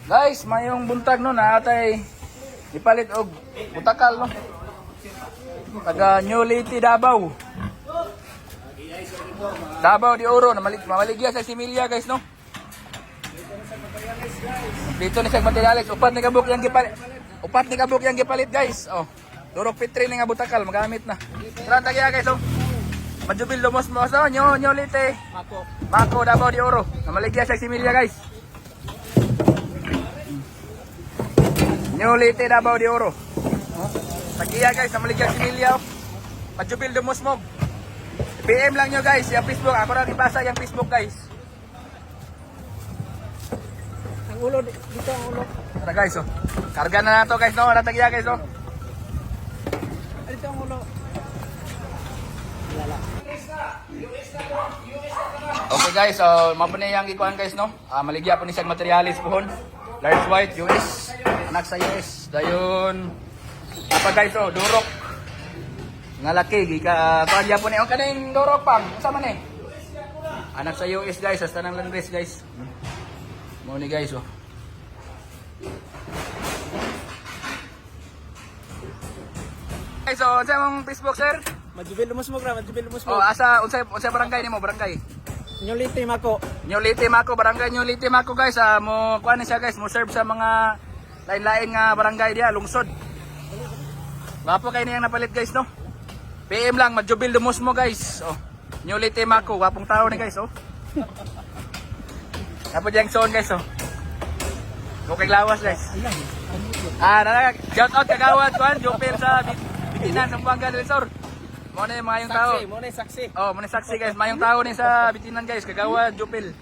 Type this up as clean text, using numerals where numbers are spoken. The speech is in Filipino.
Guys, mayong buntag no na atay ipalit og butakal no. Taga New Liti Davao. Davao di Oro na mamaligya sa Similia guys no. Dito ni sa materials, upat ni kabuk yang gipalit. Upat ni kabuk yang gipalit guys. Oh. Durok pitri ni nga butakal magamit na. Tara tagya guys oh. Majubil lumos mo sa New Liti. Mako Davao di Oro. Na maligya sa Similia guys. New Liti Davao de Oro. Tagiya guys, namaligyan si Milya. Majubil dumusmog. PM lang nyo guys, yung Facebook. Ako rin ibasa yung Facebook guys. Ang ulo, dito ang ulo. Tara guys oh. Karga na to guys no, tagiya guys oh. Dito ang ulo. Lala. Okay guys, so mapuni yung ikuan guys no. Maligya po ni siyang materialis pohon. Large white US. Anak sa US. Dayon. Apa guys oh, durok. Nga laki gika kuan po ni ang kaning durok pang. Unsa man ni? Anak sa US guys, hasta nang Landres guys. Mo ni guys oh. Guys, so unsa mong Facebook sir? Majubil lumusmog ra, majubil lumusmog. Oh, asa unsa barangay nimo barangay? New Liti Mako. New Liti Mako, barangay New Liti Mako guys, mo kuan ni siya guys, mo serve sa mga lain-lain nga barangay diya, lungsod. Wapo kay niyang napalit guys no. PM lang, Majubil Dumusmo guys. Oh, New Liti Mako, wapong tao ni guys oh. Apo diyang zone guys oh. Okay lawas guys. Shout out kagawad kuan, Jopel sa Bitinan sa Buanga del Sur. Mo na yung mga yung tao. Mo na saksi. Oh, mo na saksi guys, mayong tao ni sa Bitinan guys, kagawad Jopel.